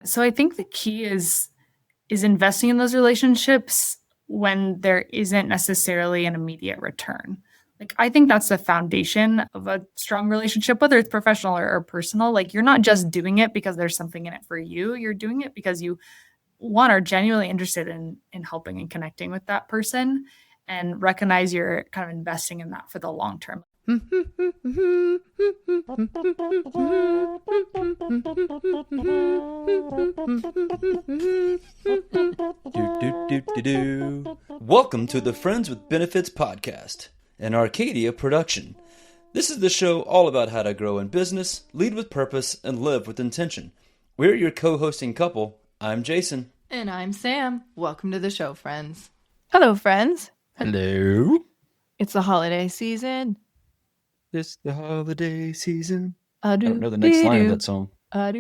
So I think the key is investing in those relationships when there isn't necessarily an immediate return. Like, I think that's the foundation of a strong relationship, whether it's professional or personal. Like, you're not just doing it because there's something in it for you. You're doing it because you, one, are genuinely interested in helping and connecting with that person, and recognize you're kind of investing in that for the long term. Welcome to the Friends with Benefits podcast, an Arcadia production. This is the show all about how to grow in business, lead with purpose, and live with intention. We're your co-hosting couple. I'm Jason. And I'm Sam. Welcome to the show, friends. Hello, friends. Hello. It's the holiday season. It's the holiday season. I don't know the next line of that song. For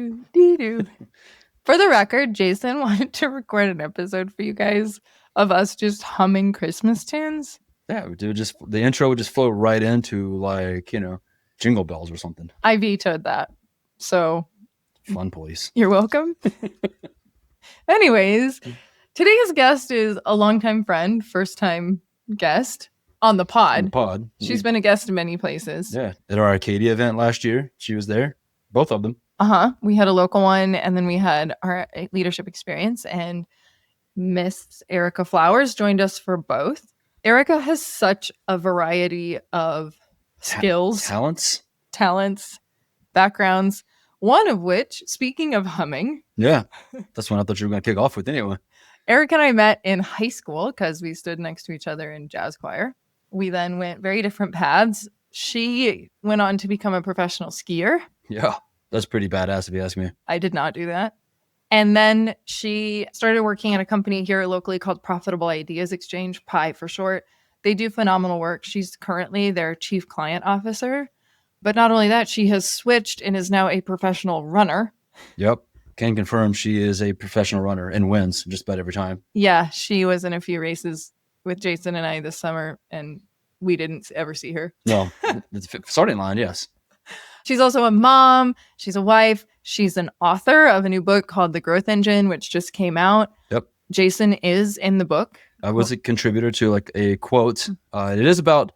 the record, Jason wanted to record an episode for you guys of us just humming Christmas tunes. Yeah, the intro would just flow right into Jingle Bells or something. I vetoed that. So fun police. You're welcome. Anyways, today's guest is a longtime friend, first-time guest on the pod. She's been a guest in many places. Yeah, at our Arcadia event last year, she was there. Both of them. We had a local one, and then we had our leadership experience, and Miss Erika Flowers joined us for both. Erika has such a variety of skills, talents, backgrounds, one of which, speaking of humming. Yeah, that's one I thought you were going to kick off with anyway. Erika and I met in high school because we stood next to each other in jazz choir. We then went very different paths. She went on to become a professional skier. Yeah, that's pretty badass if you ask me. I did not do that. And then she started working at a company here locally called Profitable Ideas Exchange, PI for short. They do phenomenal work. She's currently their chief client officer. But not only that, she has switched and is now a professional runner. Yep. Can confirm she is a professional runner and wins just about every time. Yeah, she was in a few races with Jason and I this summer, and we didn't ever see her. No, it's starting line, yes. She's also a mom. She's a wife. She's an author of a new book called The Growth Engine, which just came out. Yep. Jason is in the book. I was a contributor to a quote. It is about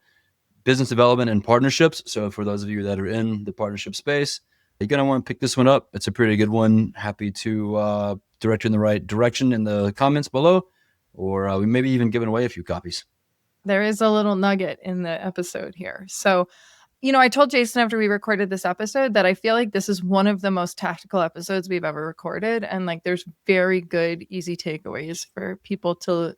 business development and partnerships. So for those of you that are in the partnership space, you're going to want to pick this one up. It's a pretty good one. Happy to direct you in the right direction in the comments below, or we maybe even giving away a few copies. There is a little nugget in the episode here. So, I told Jason after we recorded this episode that I feel like this is one of the most tactical episodes we've ever recorded. And there's very good, easy takeaways for people to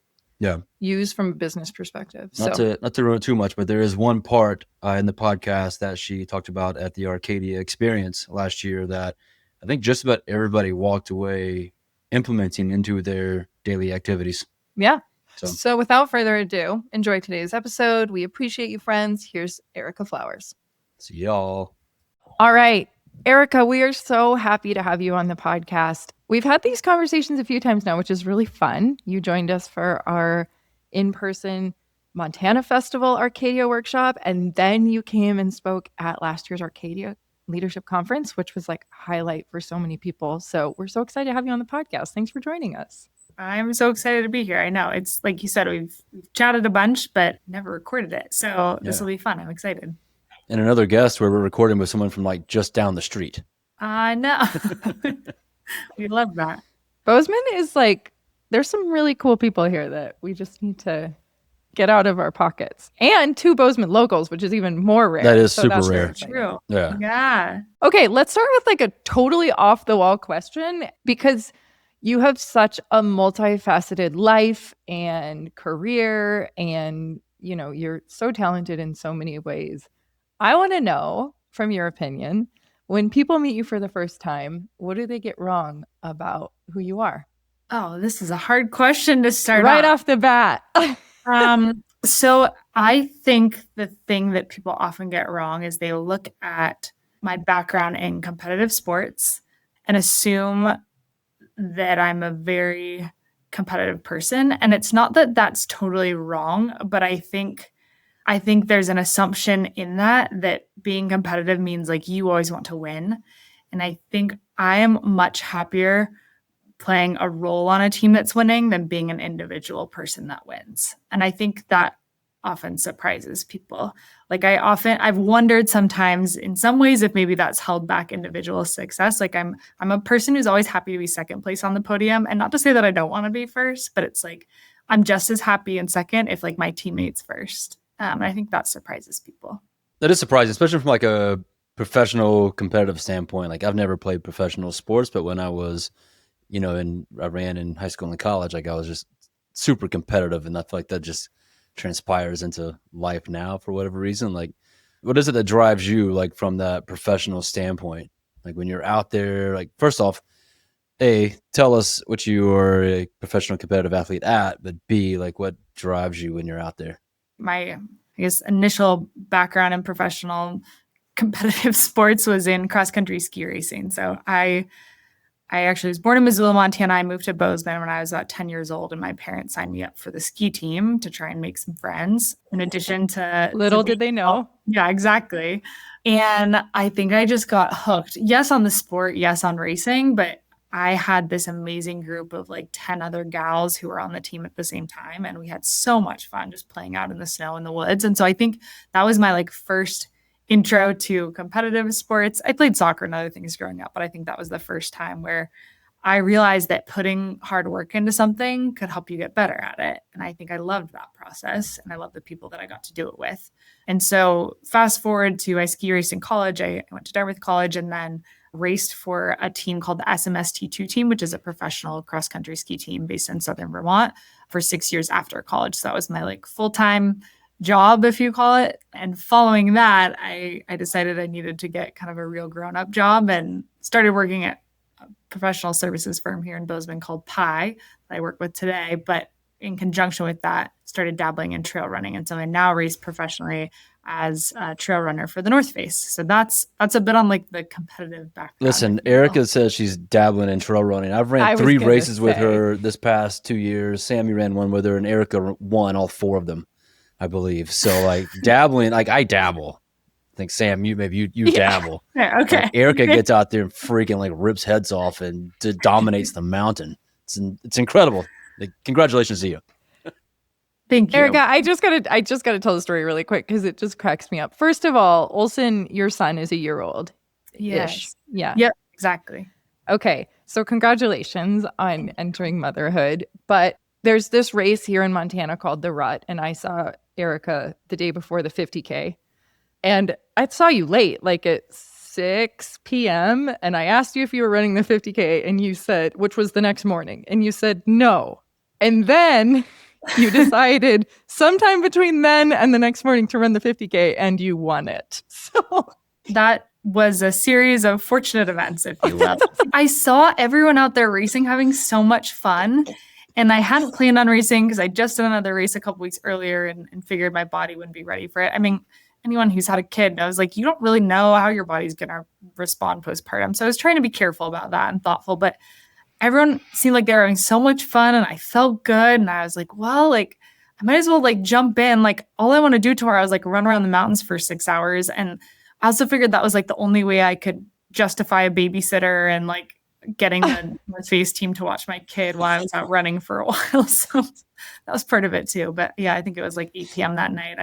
use from a business perspective. Not to ruin too much, but there is one part in the podcast that she talked about at the Arcadia experience last year that I think just about everybody walked away implementing into their daily activities. Yeah. So without further ado, enjoy today's episode. We appreciate you, friends. Here's Erika Flowers. See y'all. All right. Erika, we are so happy to have you on the podcast. We've had these conversations a few times now, which is really fun. You joined us for our in-person Montana Festival Arcadia workshop, and then you came and spoke at last year's Arcadia Leadership Conference, which was a highlight for so many people. So we're so excited to have you on the podcast. Thanks for joining us. I'm so excited to be here. I know it's like you said, we've chatted a bunch, but never recorded it. So this will be fun. I'm excited. And another guest where we're recording with someone from just down the street. I know. We love that. Bozeman is there's some really cool people here that we just need to get out of our pockets. And 2 Bozeman locals, which is even more rare. That is super rare. True. Yeah. Okay, let's start with a totally off the wall question, because you have such a multifaceted life and career, and you're so talented in so many ways. I want to know, from your opinion, when people meet you for the first time, what do they get wrong about who you are? Oh, this is a hard question to start right off the bat. So I think the thing that people often get wrong is they look at my background in competitive sports and assume that I'm a very competitive person. And it's not that that's totally wrong, but I think there's an assumption in that being competitive means you always want to win. And I think I am much happier playing a role on a team that's winning than being an individual person that wins. And I think that often surprises people. Like I've wondered sometimes in some ways if maybe that's held back individual success. Like I'm a person who's always happy to be second place on the podium, and not to say that I don't want to be first, but it's like I'm just as happy in second if like my teammates first. I think that surprises people. That is surprising, especially from like a professional competitive standpoint. Like I've never played professional sports, but when I was, I ran in high school and college, like I was just super competitive, and I feel like that just transpires into life now for whatever reason. Like, what is it that drives you, like from that professional standpoint? Like when you're out there, like first off, A, tell us what you are a professional competitive athlete at, but B, like what drives you when you're out there? My, I guess, initial background in professional competitive sports was in cross-country ski racing. So I actually was born in Missoula, Montana. I moved to Bozeman when I was about 10 years old, and my parents signed me up for the ski team to try and make some friends, in addition to... Little did they know. Yeah, exactly. And I think I just got hooked. Yes, on the sport, yes, on racing, but I had this amazing group of like 10 other gals who were on the team at the same time, and we had so much fun just playing out in the snow in the woods. And so I think that was my like first intro to competitive sports. I played soccer and other things growing up, but I think that was the first time where I realized that putting hard work into something could help you get better at it. And I think I loved that process, and I loved the people that I got to do it with. And so fast forward to I ski raced in college. I went to Dartmouth College and then raced for a team called the SMST2 team, which is a professional cross-country ski team based in Southern Vermont, for 6 years after college. So that was my like full-time job, if you call it. And following that, I decided I needed to get kind of a real grown-up job and started working at a professional services firm here in Bozeman called Pi that I work with today. But in conjunction with that, started dabbling in trail running. And so I now race professionally as a trail runner for the North Face. So that's a bit on like the competitive background. Listen, Erika says she's dabbling in trail running. I've ran 3 races with her this past 2 years. Sammy ran one with her, and Erika won all 4 of them, I believe. So like dabbling, like I dabble. I think Sam, you dabble. Yeah, okay. Like, Erika gets out there and freaking like rips heads off and dominates the mountain. It's incredible. Like, congratulations to you. Thank you, Erika. I just gotta tell the story really quick because it just cracks me up. First of all, Olsen, your son is a year old. Yes. Yeah. Yep. Exactly. Okay. So congratulations on entering motherhood. But there's this race here in Montana called the Rut, and I saw Erika the day before the 50K, and I saw you late, like at 6 p.m. And I asked you if you were running the 50K, and you said, which was the next morning, and you said no. And then you decided sometime between then and the next morning to run the 50K, and you won it. So that was a series of fortunate events, if you will. I saw everyone out there racing, having so much fun. And I hadn't planned on racing because I just did another race a couple weeks earlier and figured my body wouldn't be ready for it. I mean, anyone who's had a kid knows, like, you don't really know how your body's going to respond postpartum. So I was trying to be careful about that and thoughtful, but everyone seemed like they were having so much fun, and I felt good. And I was like, well, like, I might as well like jump in. Like, all I want to do tomorrow is like run around the mountains for 6 hours. And I also figured that was like the only way I could justify a babysitter and like getting the North Face team to watch my kid while I was out running for a while. So that was part of it too. But yeah, I think it was like 8 p.m. that night.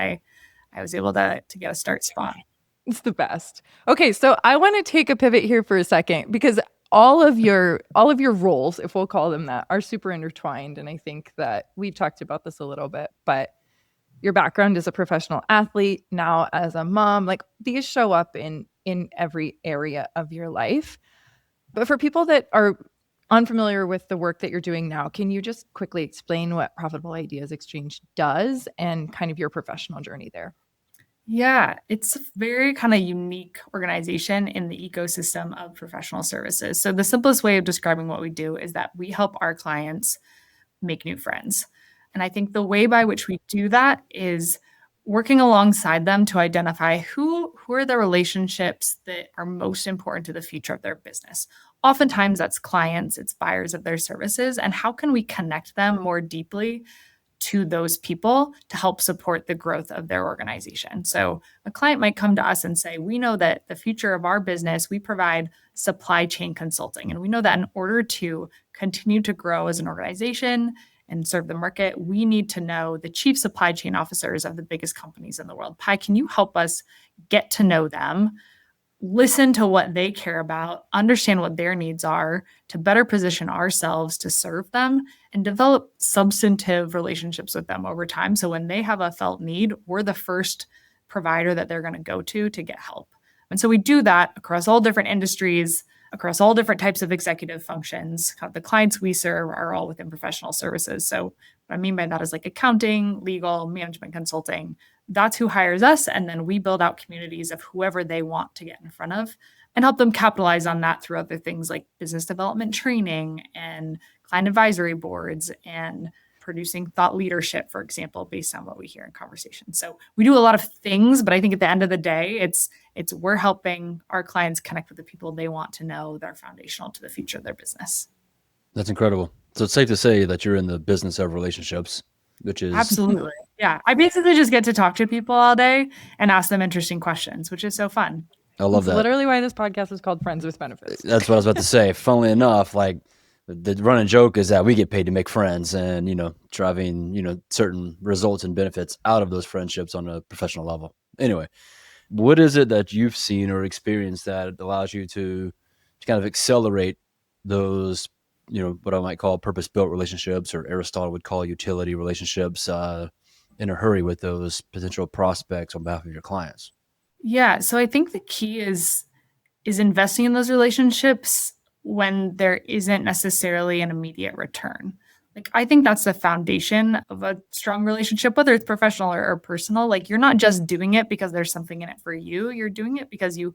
I was able to get a start spot. it's the best. Okay, so I want to take a pivot here for a second because all of your roles, if we'll call them that, are super intertwined. And I think that we've talked about this a little bit, but your background as a professional athlete, now as a mom, like these show up in every area of your life. But for people that are unfamiliar with the work that you're doing now, can you just quickly explain what Profitable Ideas Exchange does and kind of your professional journey there? Yeah, it's a very kind of unique organization in the ecosystem of professional services. So the simplest way of describing what we do is that we help our clients make new friends. And I think the way by which we do that is working alongside them to identify who are the relationships that are most important to the future of their business. Oftentimes that's clients, it's buyers of their services, and how can we connect them more deeply to those people to help support the growth of their organization. So a client might come to us and say, we know that the future of our business, we provide supply chain consulting. And we know that in order to continue to grow as an organization and serve the market, we need to know the chief supply chain officers of the biggest companies in the world. Pi, can you help us get to know them, listen to what they care about, understand what their needs are to better position ourselves to serve them and develop substantive relationships with them over time. So when they have a felt need, we're the first provider that they're going to go to get help. And so we do that across all different industries, across all different types of executive functions. The clients we serve are all within professional services. So what I mean by that is like accounting, legal, management consulting. That's who hires us. And then we build out communities of whoever they want to get in front of and help them capitalize on that through other things like business development training and client advisory boards and producing thought leadership, for example, based on what we hear in conversations. So we do a lot of things, but I think at the end of the day, it's we're helping our clients connect with the people they want to know that are foundational to the future of their business. That's incredible. So it's safe to say that you're in the business of relationships, which is absolutely. Yeah. I basically just get to talk to people all day and ask them interesting questions, which is so fun. I love that. Literally why this podcast is called Friends with Benefits. That's what I was about to say. Funnily enough, like the running joke is that we get paid to make friends and, driving, certain results and benefits out of those friendships on a professional level. Anyway, what is it that you've seen or experienced that allows you to kind of accelerate those, what I might call purpose-built relationships, or Aristotle would call utility relationships, in a hurry with those potential prospects on behalf of your clients? Yeah. So I think the key is investing in those relationships when there isn't necessarily an immediate return. Like, I think that's the foundation of a strong relationship, whether it's professional or personal. Like, you're not just doing it because there's something in it for you. You're doing it because you,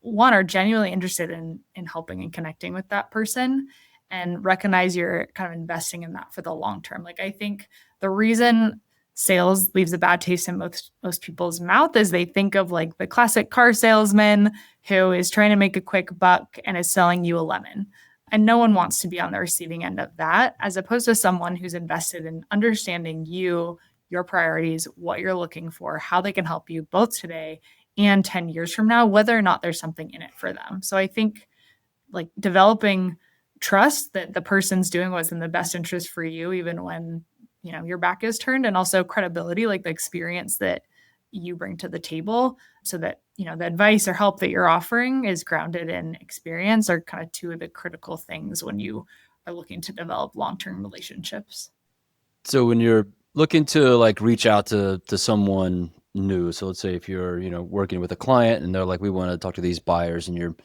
one, are genuinely interested in helping and connecting with that person and recognize you're kind of investing in that for the long term. Like, I think the reason sales leaves a bad taste in most people's mouth is they think of like the classic car salesman who is trying to make a quick buck and is selling you a lemon. And no one wants to be on the receiving end of that, as opposed to someone who's invested in understanding you, your priorities, what you're looking for, how they can help you both today and 10 years from now, whether or not there's something in it for them. So I think like developing trust that the person's doing what's in the best interest for you, even when your back is turned, and also credibility, like the experience that you bring to the table, so that the advice or help that you're offering is grounded in experience, are kind of two of the critical things when you are looking to develop long-term relationships. So when you're looking to like reach out to someone new, so let's say if you're working with a client and they're like, we want to talk to these buyers, and you're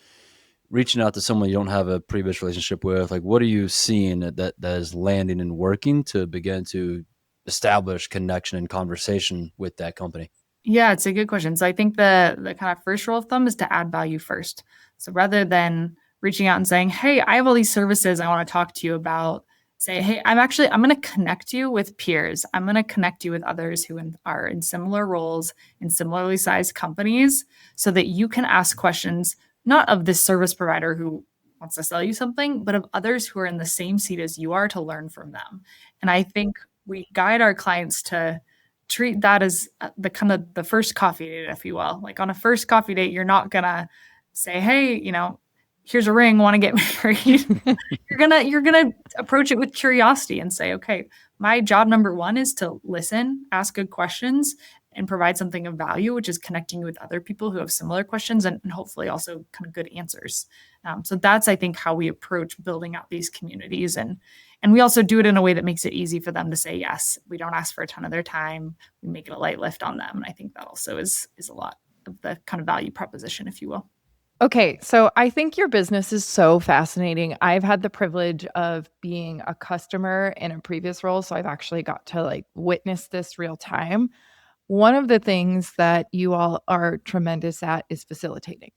reaching out to someone you don't have a previous relationship with, like what are you seeing that is landing and working to begin to establish connection and conversation with that company? Yeah, it's a good question. So I think the kind of first rule of thumb is to add value first. So rather than reaching out and saying, hey, I have all these services I want to talk to you about, say, hey, I'm going to connect you with peers. I'm going to connect you with others who are in similar roles in similarly sized companies, so that you can ask questions, not of this service provider who wants to sell you something, but of others who are in the same seat as you are, to learn from them. And I think we guide our clients to treat that as the kind of the first coffee date, if you will. Like on a first coffee date, you're not going to say, hey, here's a ring, want to get married. You're gonna approach it with curiosity and say, okay, my job number one is to listen, ask good questions, and provide something of value, which is connecting you with other people who have similar questions and hopefully also kind of good answers. So that's, I think, how we approach building out these communities. And we also do it in a way that makes it easy for them to say yes. We don't ask for a ton of their time. We make it a light lift on them. And I think that also is a lot of the kind of value proposition, if you will. Okay, so I think your business is so fascinating. I've had the privilege of being a customer in a previous role, so I've actually got to like witness this real time. One of the things that you all are tremendous at is facilitating.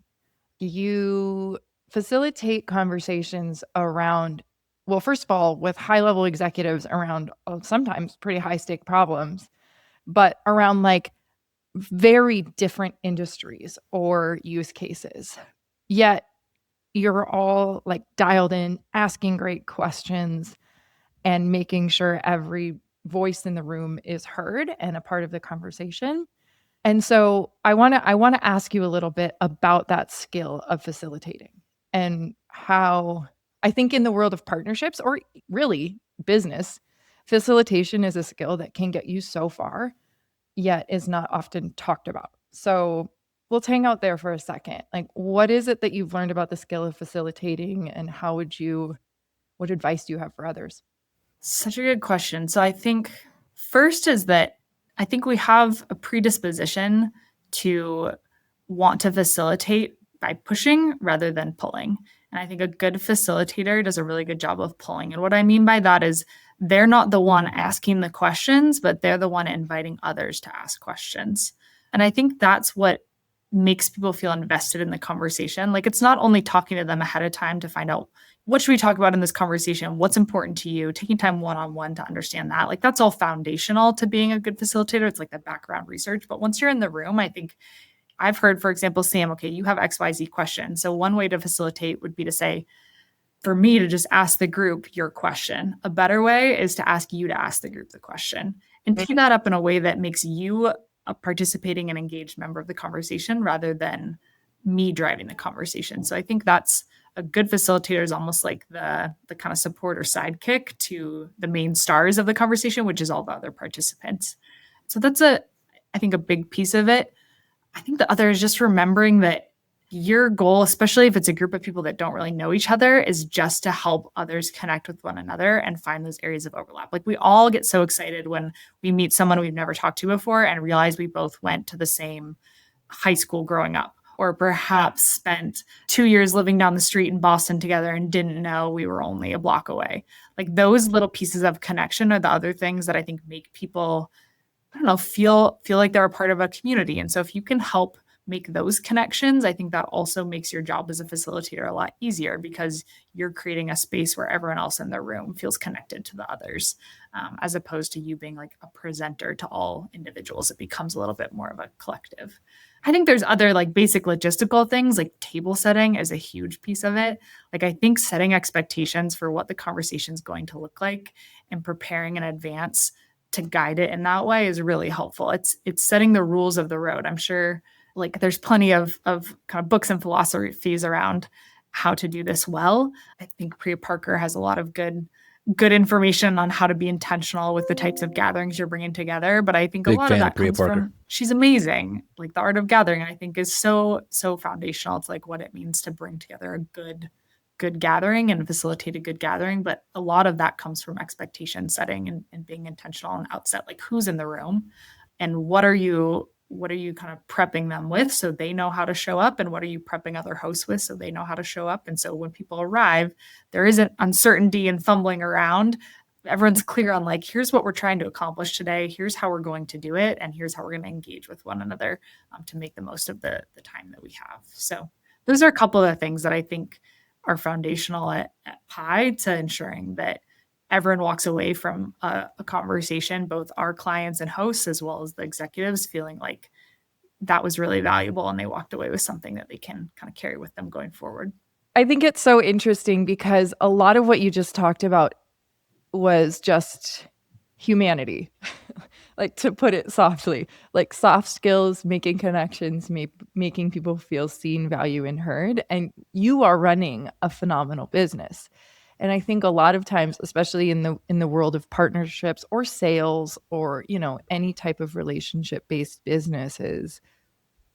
You facilitate conversations around, well, first of all, with high-level executives around sometimes pretty high-stake problems, but around like very different industries or use cases. Yet you're all like dialed in, asking great questions and making sure every voice in the room is heard and a part of the conversation. And so I want to ask you a little bit about that skill of facilitating and how I think in the world of partnerships or really business, facilitation is a skill that can get you so far, yet is not often talked about. So let's hang out there for a second. Like, what is it that you've learned about the skill of facilitating, and what advice do you have for others? Such a good question. So I think first is that I think we have a predisposition to want to facilitate by pushing rather than pulling. And I think a good facilitator does a really good job of pulling. And what I mean by that is they're not the one asking the questions, but they're the one inviting others to ask questions. And I think that's what makes people feel invested in the conversation. Like it's not only talking to them ahead of time to find out what should we talk about in this conversation, what's important to you, taking time one-on-one to understand that. Like that's all foundational to being a good facilitator. It's like the background research. But once you're in the room, I think I've heard, for example, Sam, okay, you have XYZ question. So one way to facilitate would be to say, for me to just ask the group your question. A better way is to ask you to ask the group the question and tee that up in a way that makes you a participating and engaged member of the conversation rather than me driving the conversation. So I think that's a good facilitator is almost like the kind of support or sidekick to the main stars of the conversation, which is all the other participants. So that's I think a big piece of it. I think the other is just remembering that your goal, especially if it's a group of people that don't really know each other, is just to help others connect with one another and find those areas of overlap. Like we all get so excited when we meet someone we've never talked to before and realize we both went to the same high school growing up, or perhaps spent 2 years living down the street in Boston together and didn't know we were only a block away. Like those little pieces of connection are the other things that I think make people, I don't know, feel like they're a part of a community. And so if you can help make those connections, I think that also makes your job as a facilitator a lot easier because you're creating a space where everyone else in the room feels connected to the others, as opposed to you being like a presenter to all individuals. It becomes a little bit more of a collective. I think there's other like basic logistical things like table setting is a huge piece of it. Like I think setting expectations for what the conversation is going to look like and preparing in advance to guide it in that way is really helpful. It's setting the rules of the road. I'm sure like there's plenty of kind of books and philosophies around how to do this well. I think Priya Parker has a lot of good information on how to be intentional with the types of gatherings you're bringing together. But I think a lot of that comes from, she's amazing. Like the art of gathering, I think is so foundational. It's like what it means to bring together a good gathering and facilitate a good gathering. But a lot of that comes from expectation setting and being intentional on outset, like who's in the room and what are you kind of prepping them with so they know how to show up, and what are you prepping other hosts with so they know how to show up. And so when people arrive, there isn't uncertainty and fumbling around. Everyone's clear on like, here's what we're trying to accomplish today. Here's how we're going to do it. And here's how we're going to engage with one another to make the most of the time that we have. So those are a couple of the things that I think are foundational at Pi to ensuring that everyone walks away from a conversation, both our clients and hosts, as well as the executives, feeling like that was really valuable and they walked away with something that they can kind of carry with them going forward. I think it's so interesting because a lot of what you just talked about was just humanity, like to put it softly, like soft skills, making connections, making people feel seen, value, and heard. And you are running a phenomenal business. And I think a lot of times, especially in the world of partnerships or sales or, any type of relationship-based businesses,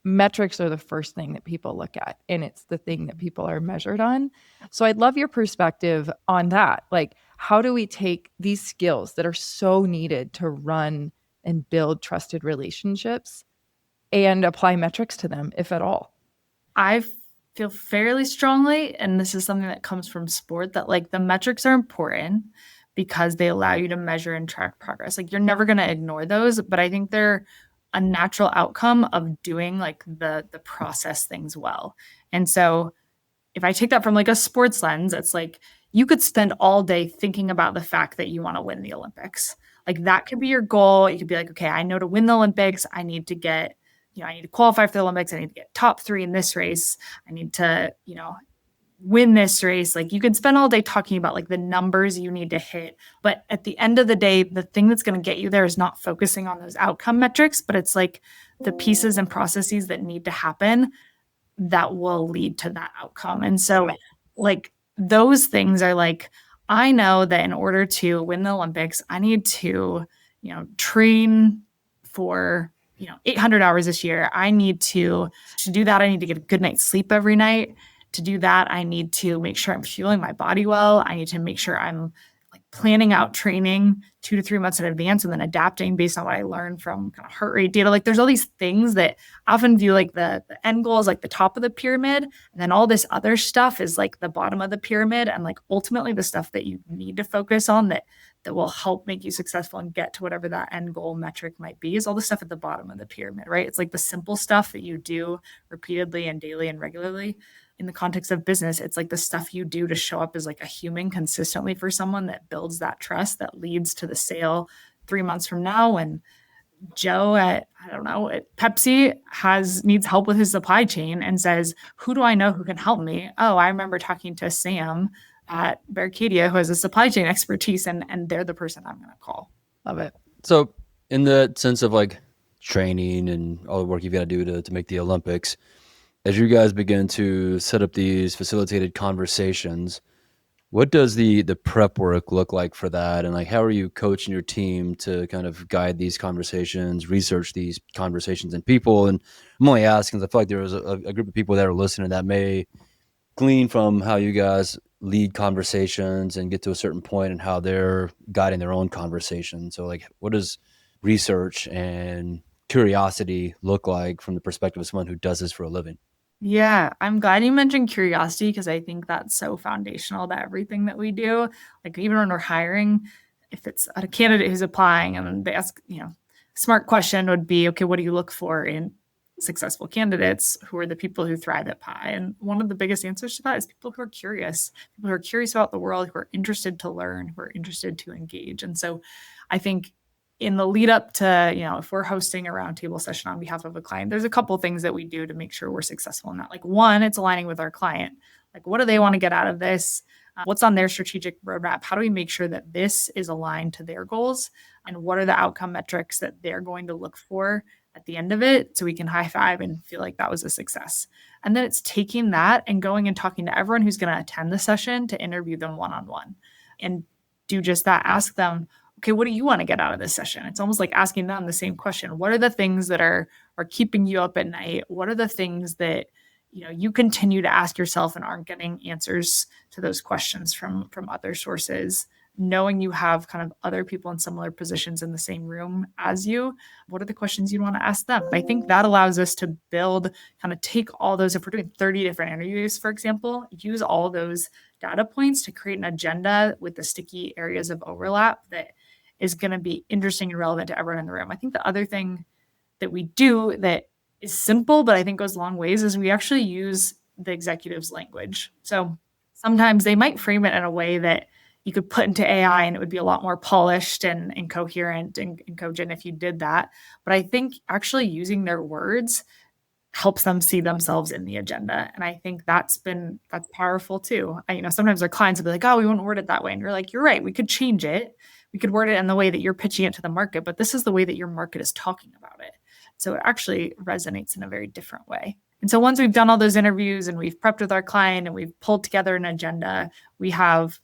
metrics are the first thing that people look at. And it's the thing that people are measured on. So I'd love your perspective on that. Like, how do we take these skills that are so needed to run and build trusted relationships and apply metrics to them, if at all? I feel fairly strongly, and this is something that comes from sport, that like the metrics are important because they allow you to measure and track progress. Like you're never going to ignore those, but I think they're a natural outcome of doing like the process things well. And so if I take that from like a sports lens, it's like you could spend all day thinking about the fact that you want to win the Olympics. Like that could be your goal. You could be like, okay, I know to win the Olympics, I need to get, I need to qualify for the Olympics. I need to get top 3 in this race. I need to, win this race. Like you could spend all day talking about like the numbers you need to hit. But at the end of the day, the thing that's going to get you there is not focusing on those outcome metrics, but it's like the pieces and processes that need to happen that will lead to that outcome. And so like those things are like, I know that in order to win the Olympics, I need to, train for, 800 hours this year. I need to do that. I need to get a good night's sleep every night. To do that, I need to make sure I'm fueling my body well. I need to make sure I'm like planning out training 2 to 3 months in advance and then adapting based on what I learned from kind of heart rate data. Like there's all these things that I often view like the end goal is like the top of the pyramid. And then all this other stuff is like the bottom of the pyramid. And like ultimately the stuff that you need to focus on that will help make you successful and get to whatever that end goal metric might be is all the stuff at the bottom of the pyramid, right? It's like the simple stuff that you do repeatedly and daily and regularly. In the context of business, it's like the stuff you do to show up as like a human consistently for someone that builds that trust that leads to the sale 3 months from now. And Joe at Pepsi needs help with his supply chain and says, who do I know who can help me? Oh, I remember talking to Sam at Arcadia who has a supply chain expertise, and they're the person I'm going to call. Love it. So in the sense of like training and all the work you've got to do to make the Olympics, as you guys begin to set up these facilitated conversations, what does the prep work look like for that? And like, how are you coaching your team to kind of guide these conversations, research these conversations and people? And I'm only asking because I feel like there was a group of people that are listening that may glean from how you guys lead conversations and get to a certain point and how they're guiding their own conversation. So like, what does research and curiosity look like from the perspective of someone who does this for a living? Yeah, I'm glad you mentioned curiosity because I think that's so foundational to everything that we do. Like even when we're hiring, if it's a candidate who's applying and they ask, smart question would be, okay, what do you look for in successful candidates? Who are the people who thrive at Pi? And one of the biggest answers to that is people who are curious, people who are curious about the world, who are interested to learn, who are interested to engage. And so I think in the lead up to, if we're hosting a roundtable session on behalf of a client, there's a couple things that we do to make sure we're successful in that. Like one, it's aligning with our client. Like, what do they want to get out of this? What's on their strategic roadmap? How do we make sure that this is aligned to their goals? And what are the outcome metrics that they're going to look for at the end of it so we can high five and feel like that was a success? And then it's taking that and going and talking to everyone who's going to attend the session to interview them one-on-one and do just that. Ask them, okay, what do you want to get out of this session? It's almost like asking them the same question. What are the things that are keeping you up at night? What are the things that you continue to ask yourself and aren't getting answers to those questions from other sources? Knowing you have kind of other people in similar positions in the same room as you, what are the questions you want to ask them? I think that allows us to kind of take all those, if we're doing 30 different interviews, for example, use all those data points to create an agenda with the sticky areas of overlap that is going to be interesting and relevant to everyone in the room. I think the other thing that we do that is simple, but I think goes a long ways is we actually use the executive's language. So sometimes they might frame it in a way that you could put into AI and it would be a lot more polished and coherent and cogent if you did that. But I think actually using their words helps them see themselves in the agenda. And I think that's powerful too. Sometimes our clients will be like, oh, we wouldn't word it that way. And you're like, you're right. We could change it. We could word it in the way that you're pitching it to the market, but this is the way that your market is talking about it. So it actually resonates in a very different way. And so once we've done all those interviews and we've prepped with our client and we've pulled together an agenda, we have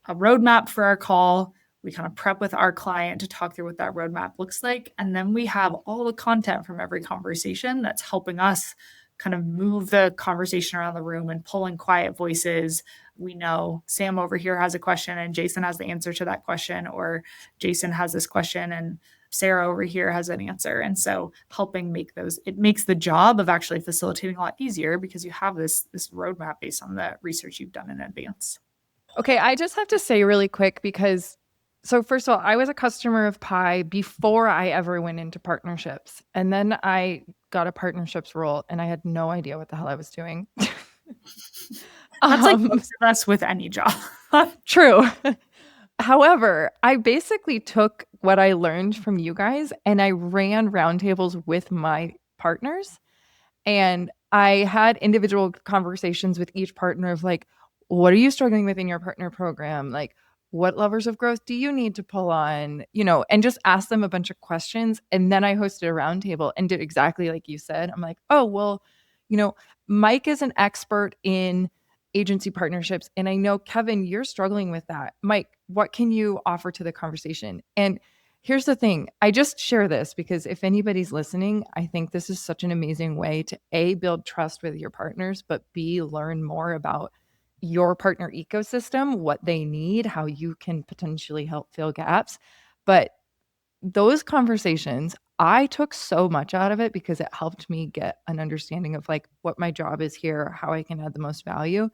a roadmap for our call. We kind of prep with our client to talk through what that roadmap looks like. And then we have all the content from every conversation that's helping us kind of move the conversation around the room and pull in quiet voices. We know Sam over here has a question and Jason has the answer to that question, or Jason has this question and Sarah over here has an answer. And so helping it makes the job of actually facilitating a lot easier because you have this roadmap based on the research you've done in advance. Okay, I just have to say really quick so first of all, I was a customer of Pi before I ever went into partnerships. And then I got a partnerships role and I had no idea what the hell I was doing. That's like most of us with any job. True. However, I basically took what I learned from you guys and I ran roundtables with my partners. And I had individual conversations with each partner of like, what are you struggling with in your partner program? Like, what levers of growth do you need to pull on? And just ask them a bunch of questions. And then I hosted a roundtable and did exactly like you said. I'm like, oh, well, Mike is an expert in agency partnerships. And I know, Kevin, you're struggling with that. Mike, what can you offer to the conversation? And here's the thing. I just share this because if anybody's listening, I think this is such an amazing way to A, build trust with your partners, but B, learn more about your partner ecosystem, what they need, how you can potentially help fill gaps. But those conversations, I took so much out of it because it helped me get an understanding of like what my job is here, how I can add the most value.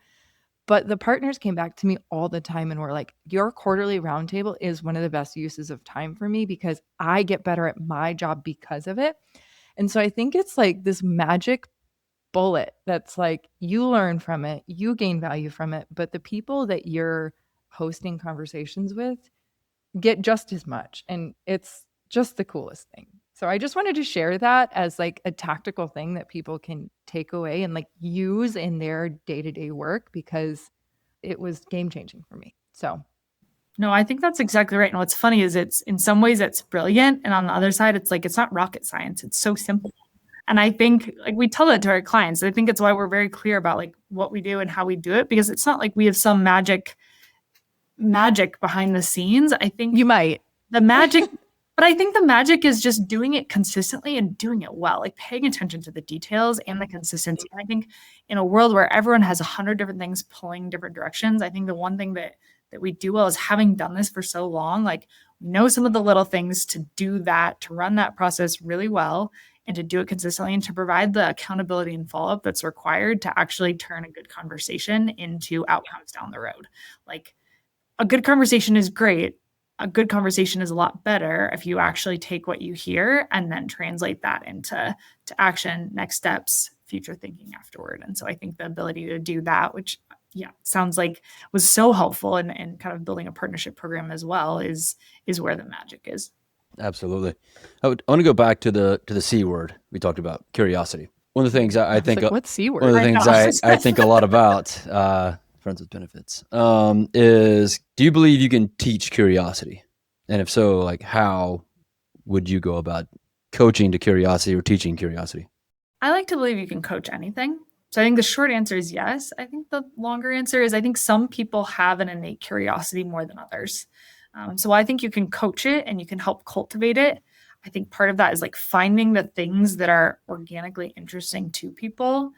But the partners came back to me all the time and were like, your quarterly roundtable is one of the best uses of time for me because I get better at my job because of it. And so I think it's like this magic bullet that's like you learn from it, you gain value from it, but the people that you're hosting conversations with get just as much. And it's just the coolest thing. So I just wanted to share that as like a tactical thing that people can take away and like use in their day-to-day work because it was game changing for me. So No, I think that's exactly right. And what's funny is it's in some ways it's brilliant. And on the other side, it's like it's not rocket science. It's so simple. And I think like we tell that to our clients. I think it's why we're very clear about like what we do and how we do it, because it's not like we have some magic behind the scenes. I think you might. the magic, but I think the magic is just doing it consistently and doing it well, like paying attention to the details and the consistency. And I think in a world where everyone has 100 different things pulling different directions, I think the one thing that we do well is having done this for so long, like we know some of the little things to do that, to run that process really well and to do it consistently and to provide the accountability and follow-up that's required to actually turn a good conversation into outcomes down the road. Like a good conversation is great. A good conversation is a lot better if you actually take what you hear and then translate that into action, next steps, future thinking afterward. And so I think the ability to do that, which sounds like was so helpful in kind of building a partnership program as well, is where the magic is. Absolutely. I want to go back to the C word we talked about, curiosity. One of the things I think, like, what's C word? one of the things I think a lot about, friends with benefits, is do you believe you can teach curiosity? And if so, like how would you go about coaching to curiosity or teaching curiosity? I like to believe you can coach anything. So I think the short answer is yes. I think the longer answer is I think some people have an innate curiosity more than others. So I think you can coach it and you can help cultivate it. I think part of that is like finding the things that are organically interesting to people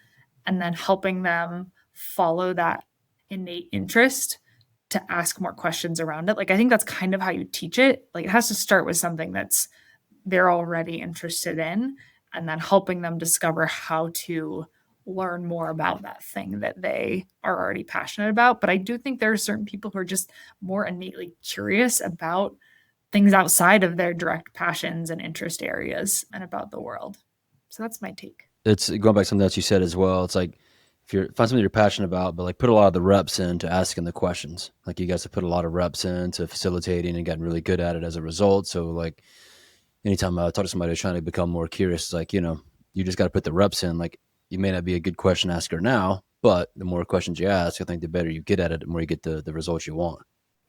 and then helping them follow that innate interest to ask more questions around it. Like, I think that's kind of how you teach it. Like, it has to start with something that's they're already interested in and then helping them discover how to learn more about that thing that they are already passionate about. But I do think there are certain people who are just more innately curious about things outside of their direct passions and interest areas and about the world. So that's my take. It's going back to something else you said as well. It's like if you find something you're passionate about, but like put a lot of the reps into asking the questions. Like you guys have put a lot of reps into facilitating and gotten really good at it as a result. So like anytime I talk to somebody who's trying to become more curious, it's like, you just got to put the reps in. Like you may not be a good question asker now, but the more questions you ask, I think the better you get at it, the more you get the results you want.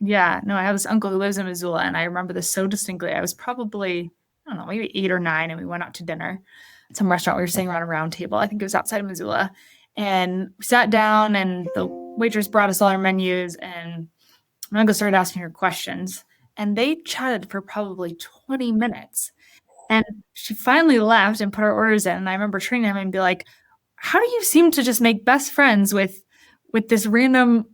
Yeah, no, I have this uncle who lives in Missoula, and I remember this so distinctly. I was probably, I don't know, maybe 8 or 9, and we went out to dinner at some restaurant. We were sitting around a round table. I think it was outside of Missoula. And we sat down, and the waitress brought us all our menus, and my uncle started asking her questions. And they chatted for probably 20 minutes. And she finally left and put our orders in. And I remember turning to him and be like, how do you seem to just make best friends with this random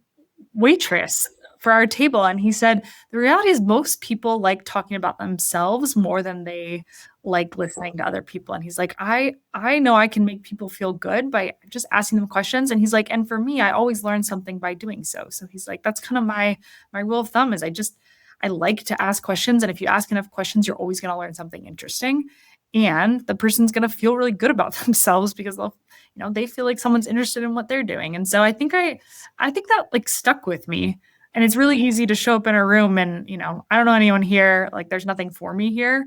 waitress for our table? And he said, the reality is most people like talking about themselves more than they like listening to other people. And he's like, I know I can make people feel good by just asking them questions. And he's like, and for me, I always learn something by doing so. So he's like, that's kind of my rule of thumb is I like to ask questions. And if you ask enough questions, you're always going to learn something interesting. And the person's going to feel really good about themselves because they feel like someone's interested in what they're doing. And so I think that like stuck with me. And it's really easy to show up in a room and, I don't know anyone here, like there's nothing for me here.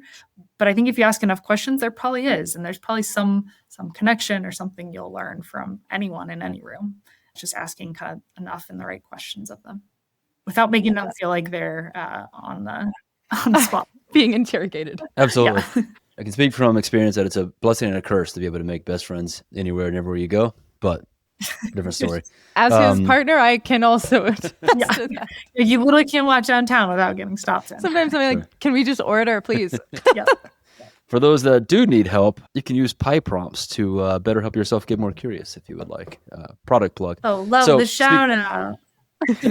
But I think if you ask enough questions, there probably is. And there's probably some connection or something you'll learn from anyone in any room. Just asking kind of enough and the right questions of them without making them feel like they're on the spot. Being interrogated. Absolutely. Yeah. I can speak from experience that it's a blessing and a curse to be able to make best friends anywhere and everywhere you go. But different story. As his partner, I can also attest to that. You literally can't walk downtown without getting stopped in. Sometimes I'm like, can we just order, please? Yeah. For those that do need help, you can use pie prompts to better help yourself get more curious if you would like. Product plug. Oh, love So, the shout out.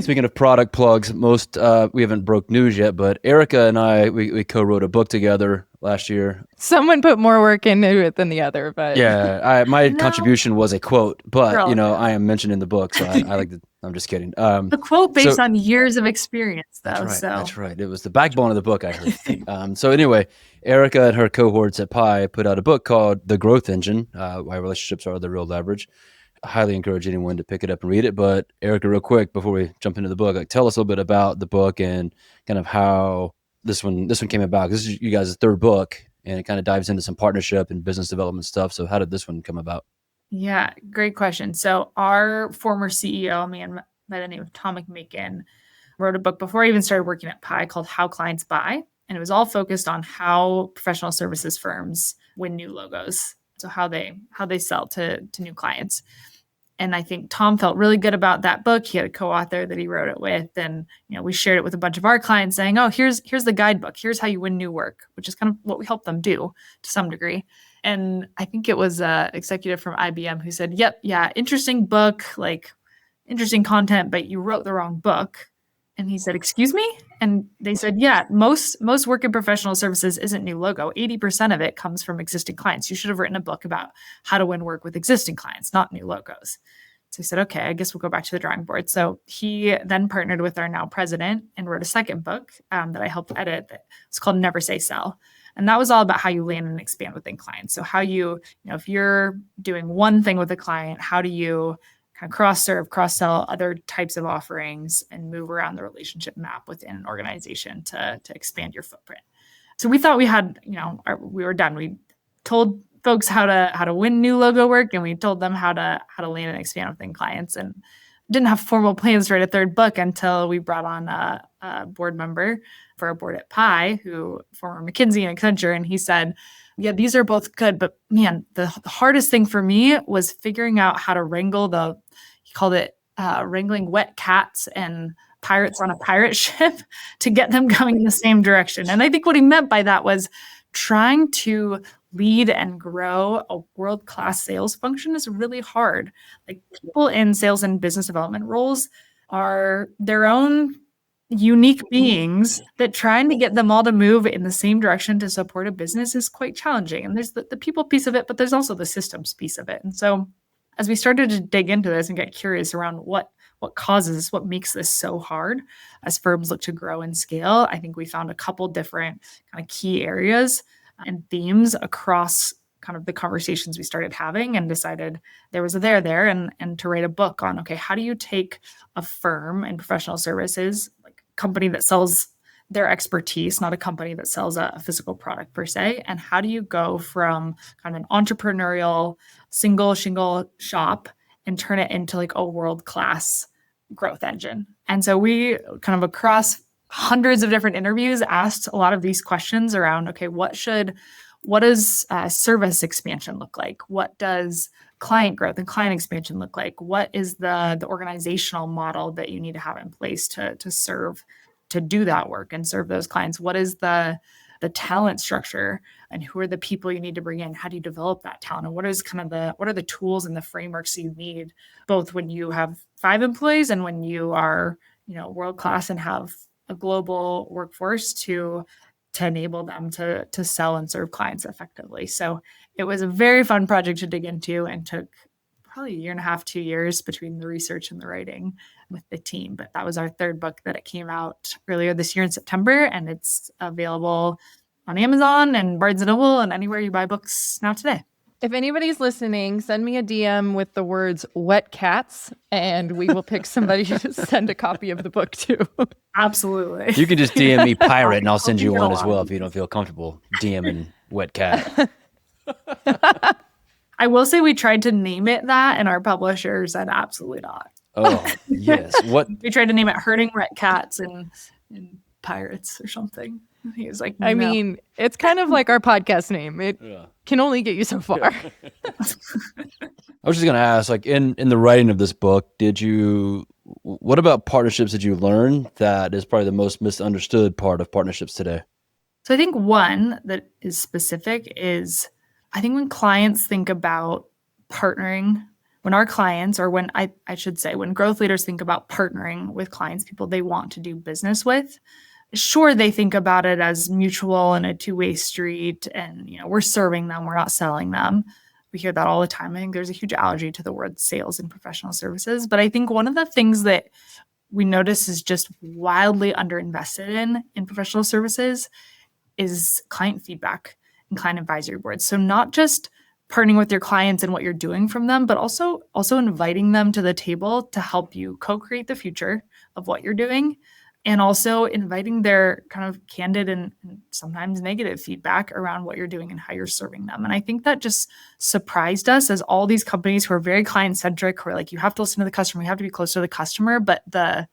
Speaking of product plugs, we haven't broke news yet, but Erika and I, we co-wrote a book together last year. Someone put more work into it than the other, but Yeah, my contribution was a quote, but I am mentioned in the book, so I like to. I'm just kidding. The quote based on years of experience, though. That's right. It was the backbone of the book, I heard. So anyway, Erika and her cohorts at Pi put out a book called The Growth Engine, Why Relationships Are the Real Leverage. I highly encourage anyone to pick it up and read it. But Erika, real quick, before we jump into the book, tell us a little bit about the book and kind of how this one came about. This is you guys' third book, and it kind of dives into some partnership and business development stuff. So how did this one come about? Yeah, great question. So our former CEO, a man by the name of Tom McMakin, wrote a book before I even started working at Pi called How Clients Buy. And it was all focused on how professional services firms win new logos. So how they sell to new clients. And I think Tom felt really good about that book. He had a co-author that he wrote it with. And we shared it with a bunch of our clients saying, oh, here's the guidebook. Here's how you win new work, which is kind of what we help them do to some degree. And I think it was an executive from IBM who said, yep, yeah, interesting book, like interesting content, but you wrote the wrong book. And he said, excuse me? And they said, yeah, most work in professional services isn't new logo. 80% of it comes from existing clients. You should have written a book about how to win work with existing clients, not new logos. So he said, okay, I guess we'll go back to the drawing board. So he then partnered with our now president and wrote a second book that I helped edit. It's called Never Say Sell. And that was all about how you land and expand within clients. So how if you're doing one thing with a client, how do you kind of cross-serve, cross-sell other types of offerings and move around the relationship map within an organization to expand your footprint. So we thought we had, we were done. We told folks how to win new logo work, and we told them how to land and expand within clients, and didn't have formal plans to write a third book until we brought on a board member for our board at Pi, who former McKinsey and Accenture, and he said, yeah, these are both good, but man, the hardest thing for me was figuring out how to wrangle he called it wrangling wet cats and pirates on a pirate ship to get them going in the same direction. And I think what he meant by that was trying to lead and grow a world-class sales function is really hard. Like, people in sales and business development roles are their own unique beings that trying to get them all to move in the same direction to support a business is quite challenging. And there's the people piece of it, but there's also the systems piece of it. And so as we started to dig into this and get curious around what makes this so hard as firms look to grow and scale, I think we found a couple different kind of key areas and themes across kind of the conversations we started having, and decided there was a there and to write a book on, okay, how do you take a firm in professional services, like a company that sells their expertise, not a company that sells a physical product per se, and how do you go from kind of an entrepreneurial single shingle shop and turn it into like a world-class growth engine? And so we kind of across hundreds of different interviews asked a lot of these questions around, okay, what does service expansion look like? What does client growth and client expansion look like? What is the organizational model that you need to have in place to serve, to do that work and serve those clients? What is the talent structure, and who are the people you need to bring in? How do you develop that talent? And what are the tools and the frameworks you need, both when you have 5 employees and when you are, world-class and have a global workforce to enable them to sell and serve clients effectively. So it was a very fun project to dig into, and took probably 1.5 to 2 years between the research and the writing with the team. But that was our third book that it came out earlier this year in September, and it's available on Amazon and Barnes & Noble and anywhere you buy books now today. If anybody's listening, send me a DM with the words wet cats, and we will pick somebody to send a copy of the book to. Absolutely. You can just DM me pirate, and I'll send you one as well if you don't feel comfortable DMing wet cat. I will say we tried to name it that, and our publisher said absolutely not. Oh, yes. What? We tried to name it Herding Wet Cats and Pirates or something. He was like, no. I mean, it's kind of like our podcast name. It can only get you so far. I was just going to ask, like in the writing of this book, what about partnerships did you learn that is probably the most misunderstood part of partnerships today? So I think one that is specific is I think when clients think about partnering, when our clients, or when I should say, when growth leaders think about partnering with clients, people they want to do business with, sure, they think about it as mutual and a two-way street. And, we're serving them, we're not selling them. We hear that all the time. I think there's a huge allergy to the word sales in professional services. But I think one of the things that we notice is just wildly underinvested in professional services is client feedback and client advisory boards. So not just partnering with your clients and what you're doing from them, but also inviting them to the table to help you co-create the future of what you're doing, and also inviting their kind of candid and sometimes negative feedback around what you're doing and how you're serving them. And I think that just surprised us as all these companies who are very client-centric, who are like, you have to listen to the customer, you have to be close to the customer, but the